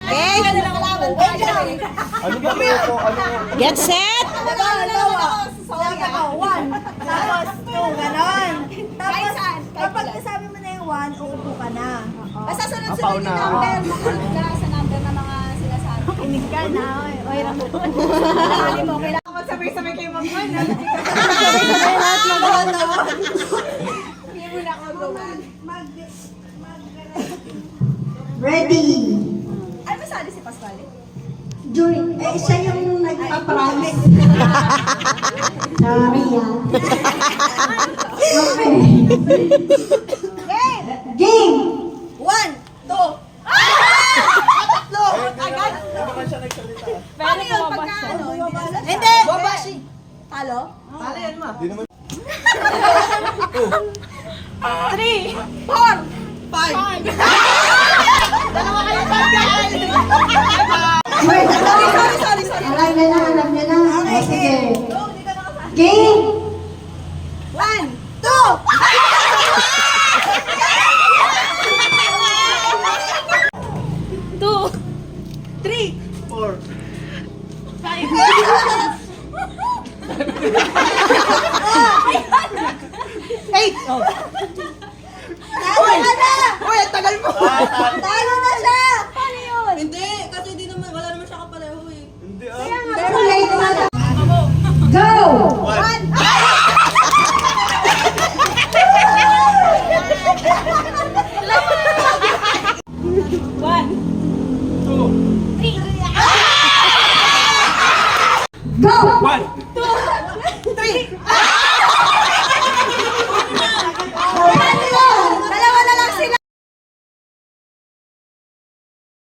Okay. Ano ba ito? Ano? Get set. Sabi ako, 1. Tapos 2, ganon. Tapos, kapag nasabi mo na yung 1, uupo ka na. Basta sunod-sunod yung number. Sunod ka sa number na mga sinasabi. Inig ka na, oy. Oy, Ramon. Alam mo, kailangan ko sabay-sabay kayo mag-1. Sabay-sabay lahat mag-ano. Hindi mo na ako gawin. Ready. Ano masali si Pascual? During, siya yung nagpa-promise. Sorry, Game! 1, 2. Tatlo! Agad! Paano yun pagka ano? Hindi! Babashi! Talo? Talo yan ma. Di naman. 3, 4, 5. Dalawa kayo pagkain! Wait, Sorry. alam niya na. Okay, sige. Game! 1, 2! Two, three, 4. eight. Oh. Talo na! Uy, ang tagal mo. Talo na siya! Paano yun? Hindi, kasi di naman, wala naman siya kapareho eh. Hindi Pero late na. Go! 1. One. 2.